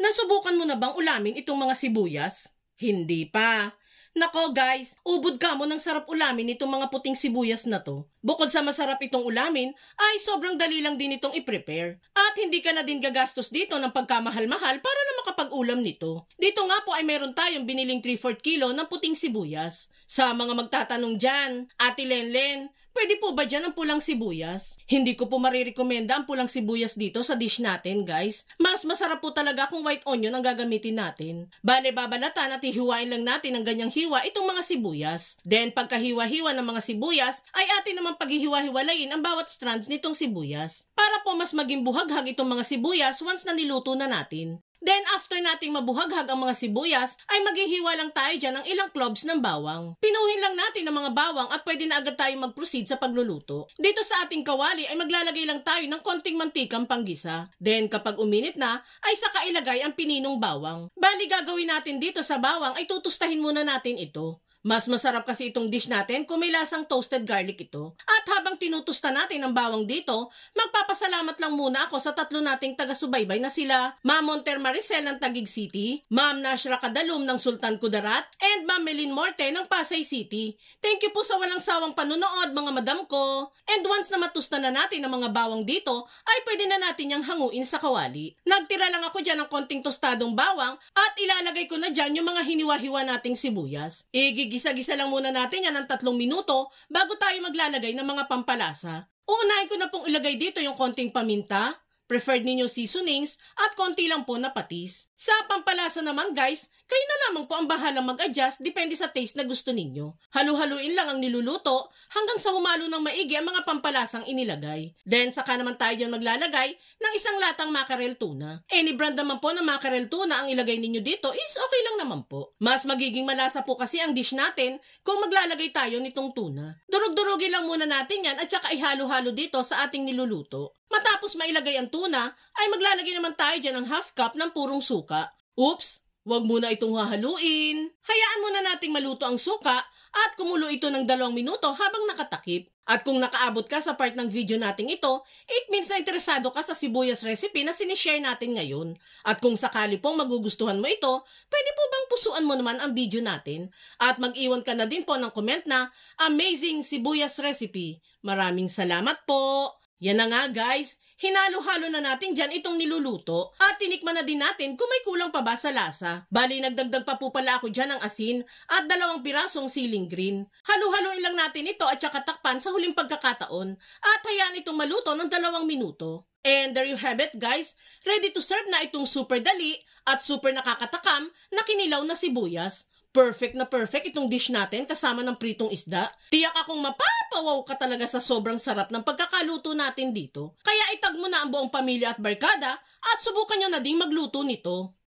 Nasubukan mo na bang ulamin itong mga sibuyas? Hindi pa. Nako guys, ubod ka mo ng sarap ulamin itong mga puting sibuyas na to. Bukod sa masarap itong ulamin, ay sobrang dali lang din itong i-prepare. At hindi ka na din gagastos dito ng pagkamahal-mahal para na makapag-ulam nito. Dito nga po ay meron tayong biniling 3/4 kilo ng puting sibuyas. Sa mga magtatanong dyan, Ate Lenlen, pwede po ba dyan ang pulang sibuyas? Hindi ko po marirekomenda ang pulang sibuyas dito sa dish natin, guys. Mas masarap po talaga kung white onion ang gagamitin natin. Bale, babalatan at hihiwain lang natin ng ganyang hiwa itong mga sibuyas. Then, pagkahiwa-hiwa ng mga sibuyas, ay atin naman paghihiwa-hiwalayin ang bawat strands nitong sibuyas. Para po mas maging buhaghag itong mga sibuyas once na niluto na natin. Then, after nating mabuhaghag ang mga sibuyas, ay maghihiwa lang tayo dyan ng ilang cloves ng bawang. Pinuhin lang natin ang mga bawang at pwede na agad tayo mag-proceed sa pagluluto. Dito sa ating kawali ay maglalagay lang tayo ng konting mantikang panggisa. Then, kapag uminit na, ay saka ilagay ang pininong bawang. Bali, gagawin natin dito sa bawang ay tutustahin muna natin ito. Mas masarap kasi itong dish natin kung may lasang toasted garlic ito. At habang tinutusta natin ang bawang dito, magpapasalamat lang muna ako sa tatlo nating taga-subaybay na sila Ma'am Monter Maricel ng Taguig City, Ma'am Nashra Kadalum ng Sultan Kudarat, and Ma'am Melin Morte ng Pasay City. Thank you po sa walang sawang panunood mga madam ko. And once na matusta na natin ang mga bawang dito, ay pwede na natin yang hanguin sa kawali. Nagtira lang ako dyan ng konting tostadong bawang at ilalagay ko na dyan yung mga hiniwa-hiwa nating sibuyas. Gisa-gisa lang muna natin yan ng 3 minuto bago tayo maglalagay ng mga pampalasa. Uunahin ko na pong ilagay dito yung konting paminta, preferred ninyo seasonings, at konti lang po na patis. Sa pampalasa naman guys, kayo na lamang po ang bahalang mag-adjust depende sa taste na gusto ninyo. Halu-haluin lang ang niluluto hanggang sa humalo ng maigi ang mga pampalasang inilagay. Then saka naman tayo dyan maglalagay ng isang latang mackerel tuna. Any brand naman po ng mackerel tuna ang ilagay ninyo dito is okay lang naman po. Mas magiging malasa po kasi ang dish natin kung maglalagay tayo nitong tuna. Durug-durugin lang muna natin yan at saka ihalo-halo dito sa ating niluluto. Matapos mailagay ang tuna, ay maglalagay naman tayo dyan ng half cup ng purong suka. Oops! Huwag muna itong hahaluin. Hayaan muna nating maluto ang suka at kumulo ito ng 2 minuto habang nakatakip. At kung nakaabot ka sa part ng video nating ito, it means na interesado ka sa sibuyas recipe na sinishare natin ngayon. At kung sakali pong magugustuhan mo ito, pwede po bang pusuan mo naman ang video natin? At mag-iwan ka na din po ng comment na amazing sibuyas recipe. Maraming salamat po! Yan na nga guys, hinalo-halo na natin dyan itong niluluto at tinikman na din natin kung may kulang pa ba sa lasa. Bali, nagdagdag pa po pala ako dyan ng asin at 2 pirasong siling green. Halu-haluin lang natin ito at saka takpan sa huling pagkakataon at hayaan itong maluto ng 2 minuto. And there you have it guys, ready to serve na itong super dali at super nakakatakam na kinilaw na sibuyas. Perfect na perfect itong dish natin kasama ng pritong isda. Tiyak akong mapapawaw ka talaga sa sobrang sarap ng pagkakaluto natin dito. Kaya itag mo na ang buong pamilya at barkada at subukan nyo na ding magluto nito.